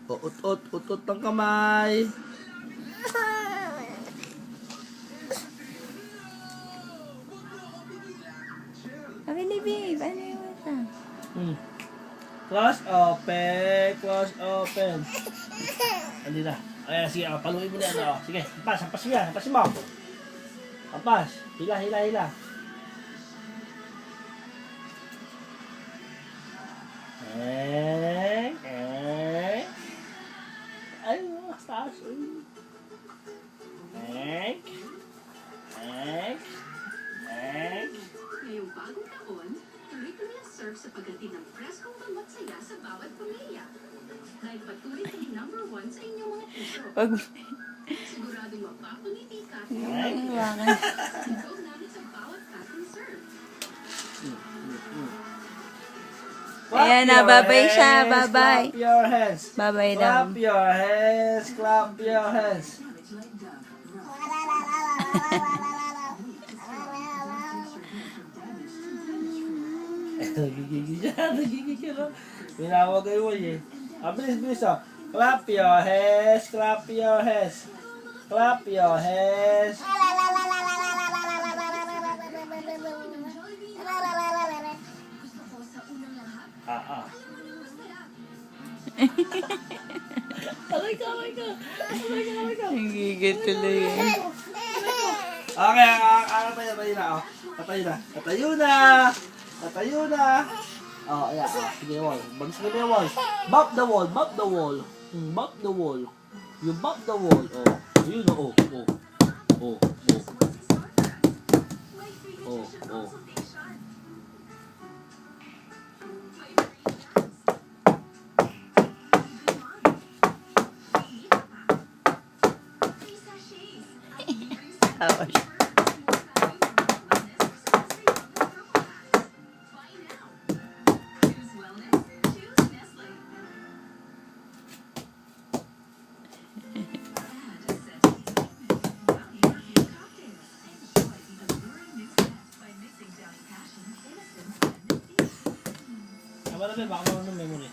Utot, utot ng kamay. Sabi ni babe, ano yung mata? Close open, close open. Hindi na. Ayan, sige, paluin mo na ano. Sige, hampas mo yan, hampas mo. Hampas, hila, hila, hila. Ay, mas taas. Ngayong bagong taon, tuloy-tuloy ang surf sa pagdating ng preskong bangbat saya sa bawat pamilya. Dahil patuloy kayong #1 sa inyong mga puso. Siguradong mapapangiti ka at ikaw namin sa bawat katong surf. Ayan na, babay siya, babay. Clap your hands. Babay daw. Clap your hands, clap your hands. Nagigigil siya, nagigigil siya. Pinawagay mo eh. Bilis, bilis oh. Clap your hands, clap your hands. Clap your hands. Alay ka, alay ka. Alay ka, alay ka. Nagigil tuloy eh. Okay, patayo na, oh. Patayo na. Patayo na. Patayo na. Oh, ayan, oh. Sige, wall. Bagus ka na yung wall. Bop the wall, bop the wall. Bop the wall. You bop the wall. Oh, ayun, oh, oh. Oh, oh. Oh, oh. Tawa siya. Baka marunong memory.